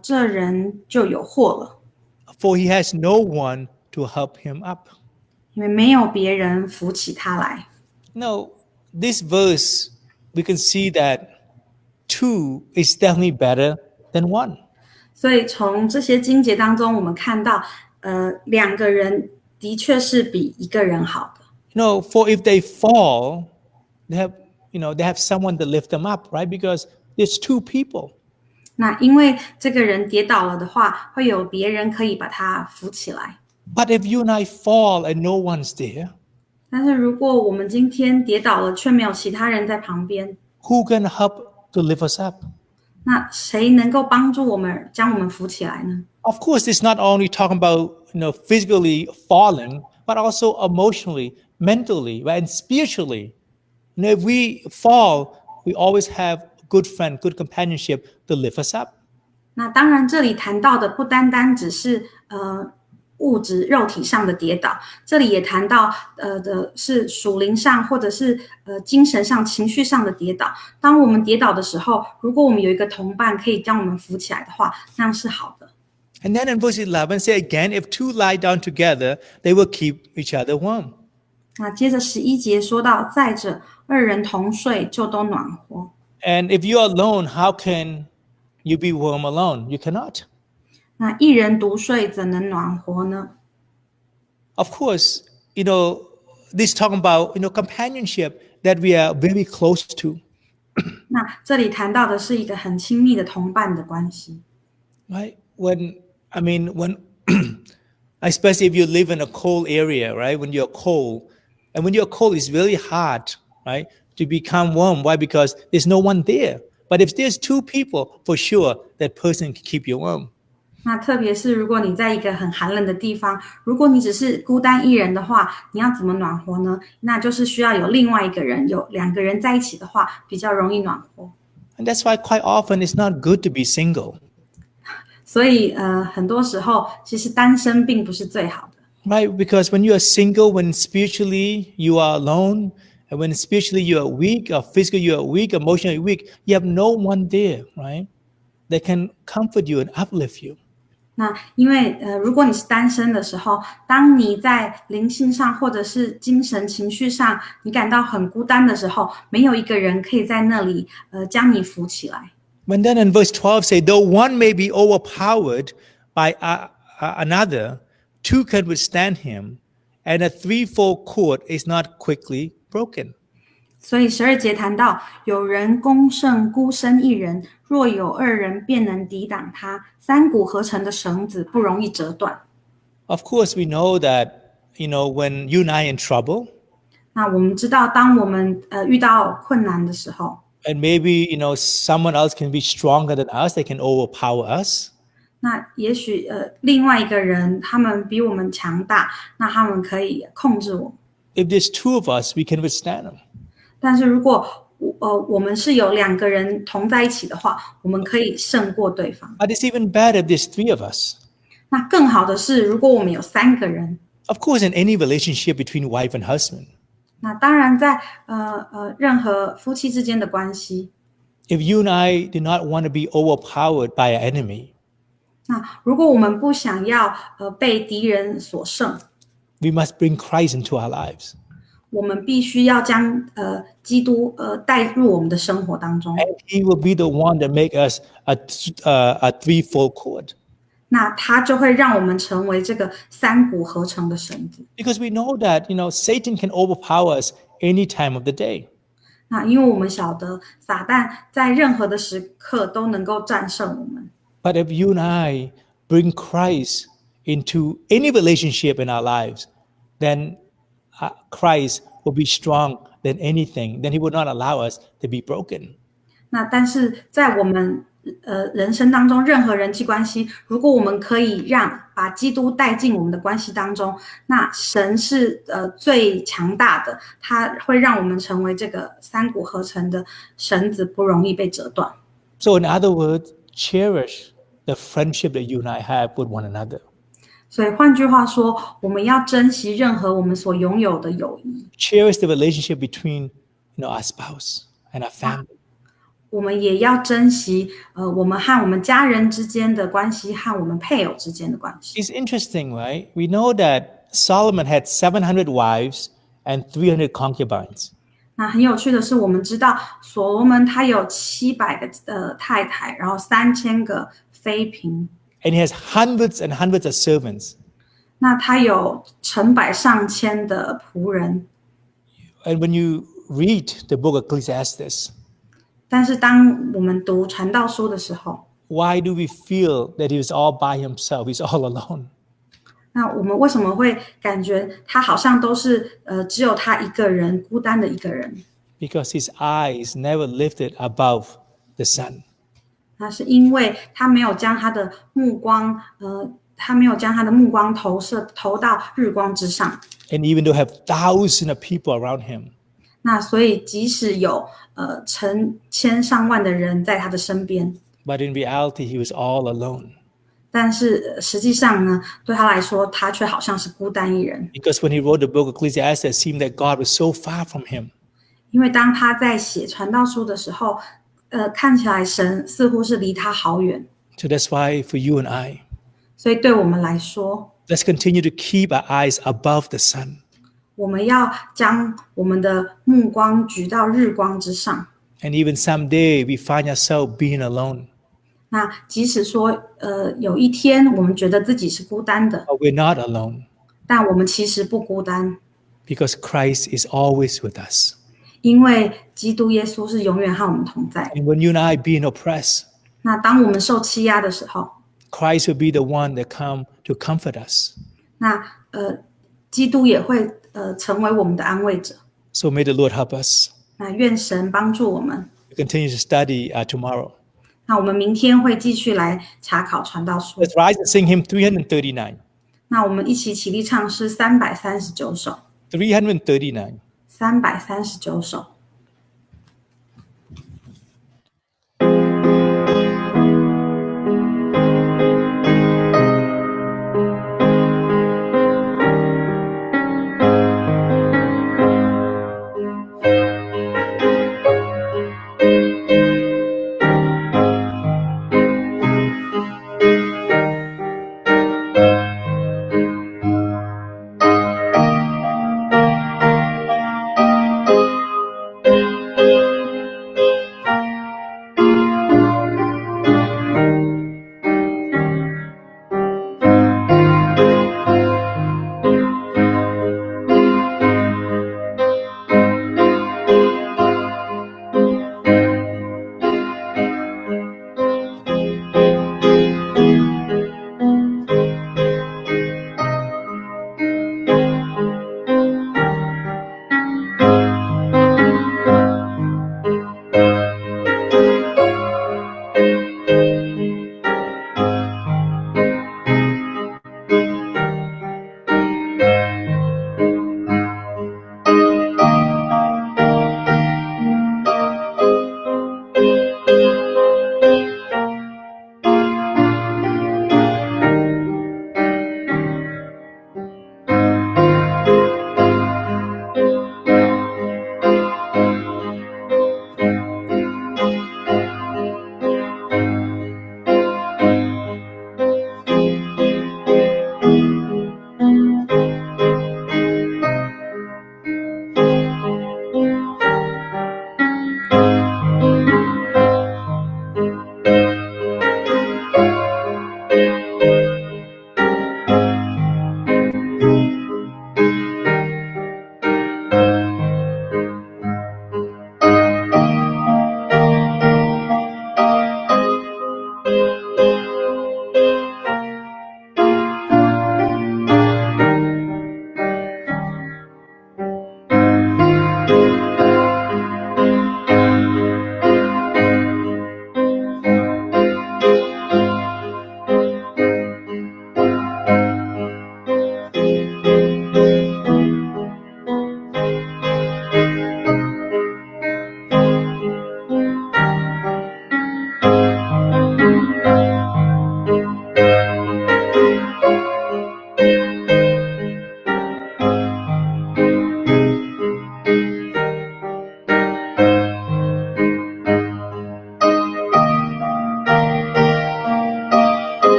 这人就有祸了， For he has no one to help him up. 因为没有别人扶起他来。 Now, this verse, we can see that two is definitely better than one. 所以从这些经节当中，我们看到，2个人的确是比1个人好的。For if they fall, they have someone to lift them up, right? Because there's two people. 那因为这个人跌倒了的话，会有别人可以把他扶起来。 But if you and I fall and no one's there, 但是如果我们今天跌倒了，却没有其他人在旁边， who can help to lift us up? 那谁能够帮助我们将我们扶起来呢？ Of course, it's not only talking about physically falling, but also emotionally, mentally, right? And spiritually. If we fall, we always have a good friend, good companionship to lift us up. 那当然，这里谈到的不单单只是物质肉体上的跌倒，这里也谈到的是属灵上或者是精神上、情绪上的跌倒。当我们跌倒的时候，如果我们有一个同伴可以将我们扶起来的话，那样是好的。 And then in verse 11, say again, if two lie down together, they will keep each other warm. 那接着11节说到，再者2人同睡，就都暖和。 And if you are alone, how can you be warm alone? You cannot. 那1人独睡，怎能暖和呢？ Of course, this talking about, companionship that we are very close to. 那这里谈到的是一个很亲密的同伴的关系。 Right? When I mean, when, especially if you live in a cold area, right? When you're cold, and when you're cold, it's really hard, right? To become warm. Why? Because there's no one there. But if there's two people, for sure, that person can keep you warm. 那特别是如果你在一个很寒冷的地方，如果你只是孤单一人的话，你要怎么暖和呢？那就是需要有另外一个人，有两个人在一起的话，比较容易暖和。And that's why quite often it's not good to be single. 所以很多时候其实单身并不是最好的。Right? Because when you are single, when spiritually you are alone, and when spiritually you are weak, or physically you are weak, emotionally weak, you have no one there, right? That can comfort you and uplift you. 那因为如果你是单身的时候，当你在灵性上或者是精神情绪上，你感到很孤单的时候，没有一个人可以在那里将你扶起来。When then in verse 12 say, though one may be overpowered by another, two can withstand him, and a threefold cord is not quickly broken. 所以12节谈到，有人攻胜孤身一人，若有二人便能抵挡他，三股合成的绳子不容易折断。Of course, we know that, when you and I are in trouble, 那我们知道，当我们遇到困难的时候， and maybe, someone else can be stronger than us, they can overpower us. 那也许另外一个人他们比我们强大，那他们可以控制我。 If there's two of us, we can withstand them. 但是如果我们是有两个人同在一起的话，我们可以胜过对方。 But it's even better if there's three of us. 那更好的是，如果我们有3个人。 Of course, in any relationship between wife and husband, 那当然在任何夫妻之间的关系， if you and I do not want to be overpowered by an enemy, 那如果我们不想要被敌人所胜， we must bring Christ into our lives. 我们必须要将基督带入我们的生活当中。 And he will be the one that make us a threefold cord. 那他就会让我们成为这个三股合成的绳子。 Because we know that, Satan can overpower us any time of the day. 那因为我们晓得撒旦在任何的时刻都能够战胜我们。 But if you and I bring Christ into any relationship in our lives, then Christ will be strong than anything. Then he will not allow us to be broken. 那但是在我们人生当中任何人际关系，如果我们可以把基督带进我们的关系当中，那神是最强大的，他会让我们成为这个三股合成的绳子，不容易被折断。 So in other words, cherish the friendship that you and I have with one another. 所以换句话说，我们要珍惜任何我们所拥有的友谊。 Cherish the relationship between, our spouse and our family. 我们也要珍惜我们和我们家人之间的关系，和我们配偶之间的关系。 It's interesting, right? We know that Solomon had 700 wives and 300 concubines. 那很有趣的是，我们知道所罗门他有700个太太，然后3000个妃嫔， And he has hundreds and hundreds of servants. 那他有成百上千的仆人。 And when you read the book of Ecclesiastes, 但是当我们读传道书的时候， why do we feel that he was all by himself? He's all alone. 那我们为什么会感觉他好像都是只有他一个人，孤单的一个人？ Because his eyes never lifted above the sun. 那是因为他没有将他的目光投到日光之上。 And even though have thousands of people around him, 那所以即使有成千上万的人在他的身边， but in reality, he was all alone. 但是实际上呢，对他来说，他却好像是孤单一人。 Because when he wrote the book of Ecclesiastes, it seemed that God was so far from him. 因为当他在写传道书的时候，看起来神似乎是离他好远。 So that's why for you and I, 所以对我们来说， let's continue to keep our eyes above the sun. 我们要将我们的目光举到日光之上。 And even someday we find ourselves being alone. 那即使说有一天我们觉得自己是孤单的， But we're not alone 但我们其实不孤单， because Christ is always with us. 因为基督耶稣是永远和我们同在。 And when you and I being oppressed, 那当我们受欺压的时候， Christ will be the one that come to comfort us. 那基督也会成为我们的安慰者。So may the Lord help us. 那愿神帮助我们。We continue to study tomorrow. 那我们明天会继续来查考传道书。 Let's rise and sing hymn 339. 那我们一起起立唱诗339首。339. 339首。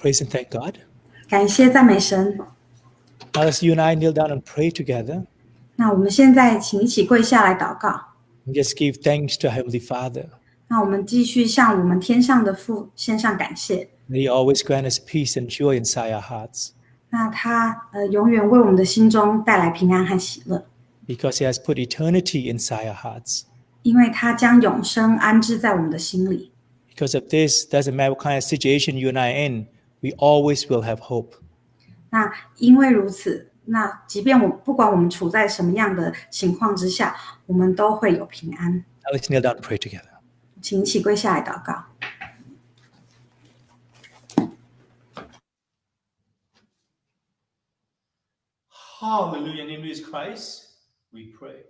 Praise and thank God. 感谢赞美神。 Now let's you and I kneel down and pray together. 那我们现在请一起跪下来祷告。 And just give thanks to Heavenly Father. 那我们继续向我们天上的父献上感谢。 May He always grant us peace and joy inside our hearts. 那他永远为我们的心中带来平安和喜乐， Because He has put eternity inside our hearts. 因为他将永生安置在我们的心里。 Because of this, doesn't matter what kind of situation you and I are in, we always will have hope. 那因为如此，那即便不管我们处在什么样的情况之下，我们都会有平安。 Now let's kneel down and pray together. 请一起跪下来祷告。 Hallelujah. In the name of Jesus Christ, we pray.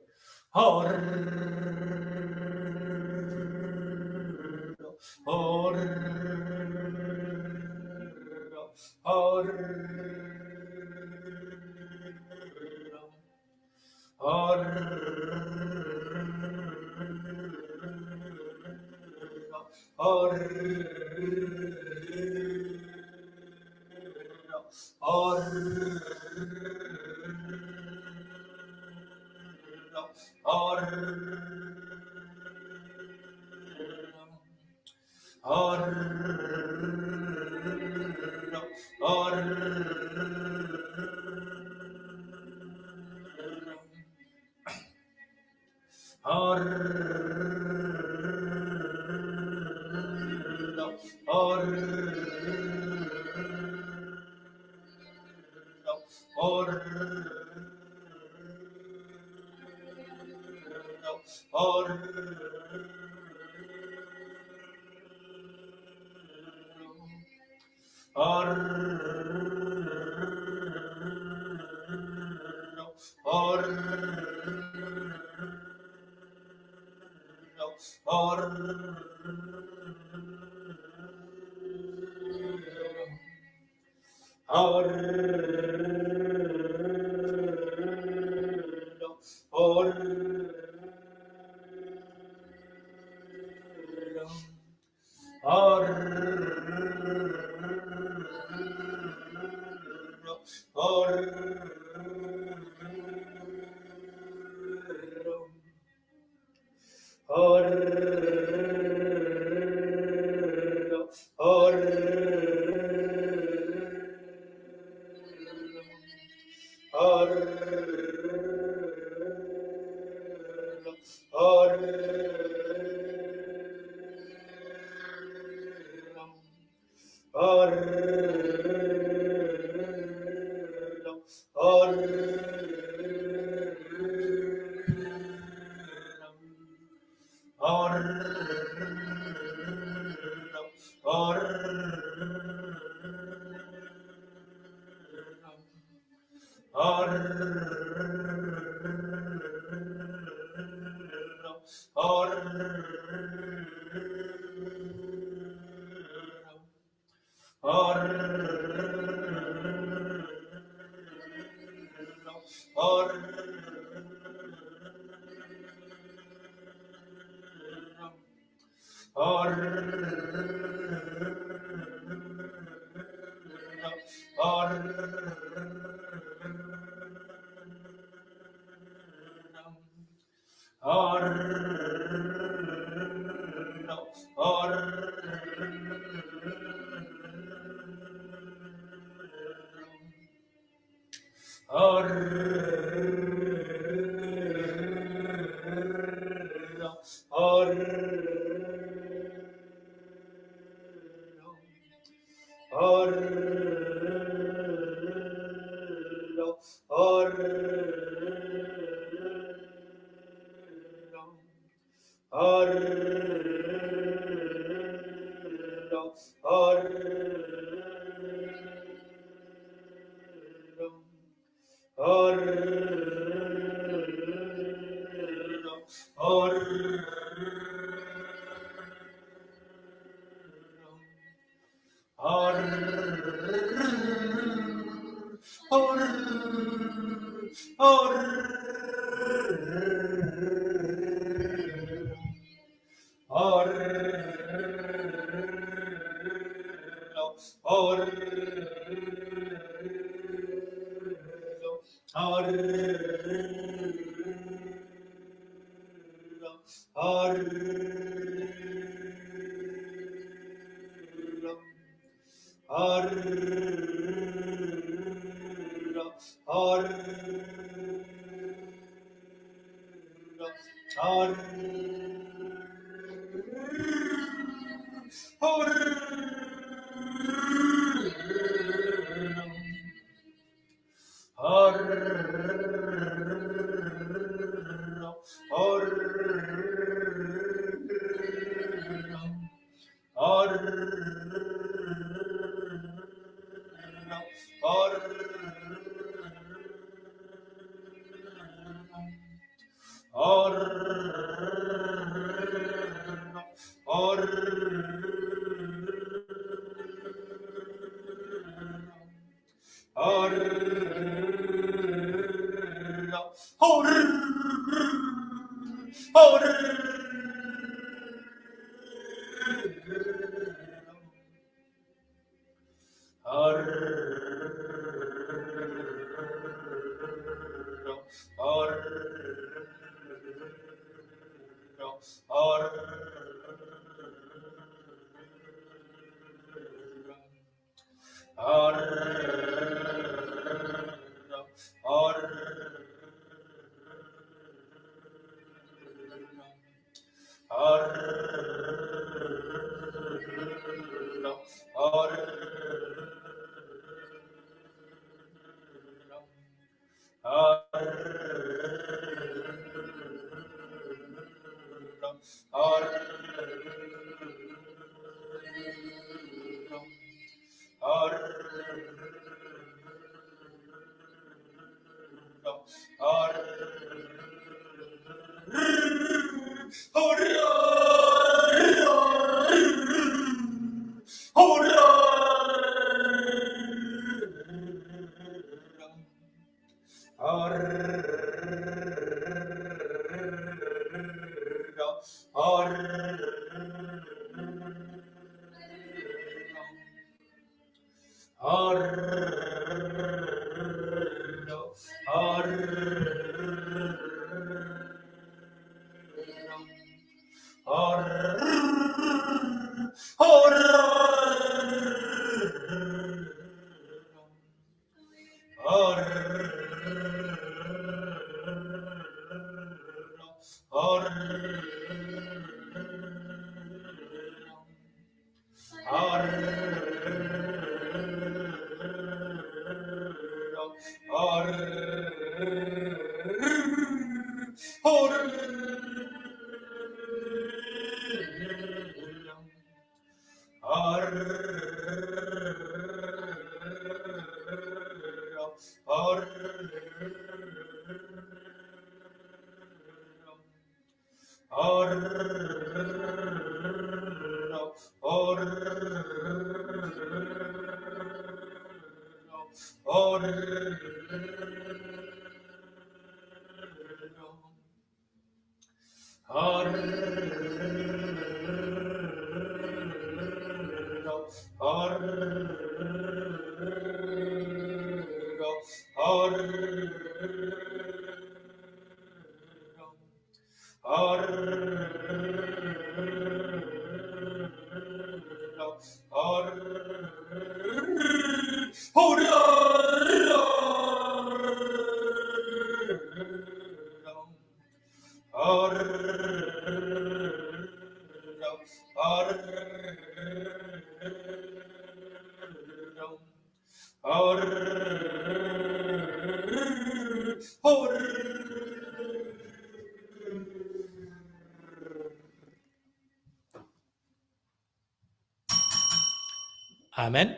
Amen.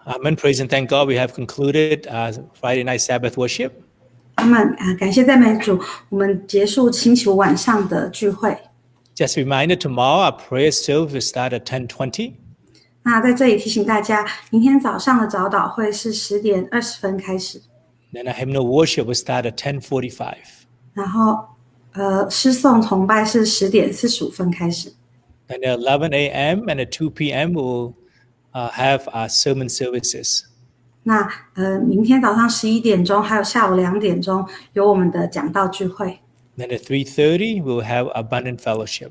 Amen. Praise and thank God. We have concluded Friday night Sabbath worship. 阿们感谢赞美主，我们结束星期五晚上的聚会。 Just a reminder, tomorrow our prayer service will start at 10:20. 那在这里提醒大家，明天早上的早祷会是10:20开始， Then our hymnal worship will start at 10:45. 然后诗颂崇拜是10:45开始。 And at 11 a.m. and at 2 p.m. we'll have our sermon services. 那明天早上11点还有下午2点有我们的讲道聚会。 Then at 3:30 we'll have abundant fellowship.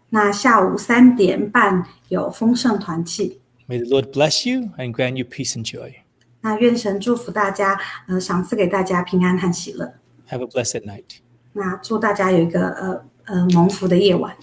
那下午3点半有丰盛团契。 May the Lord bless you and grant you peace and joy. 那愿神祝福大家，赏赐给大家平安和喜乐。 Have a blessed night. 那祝大家有一个蒙福的夜晚。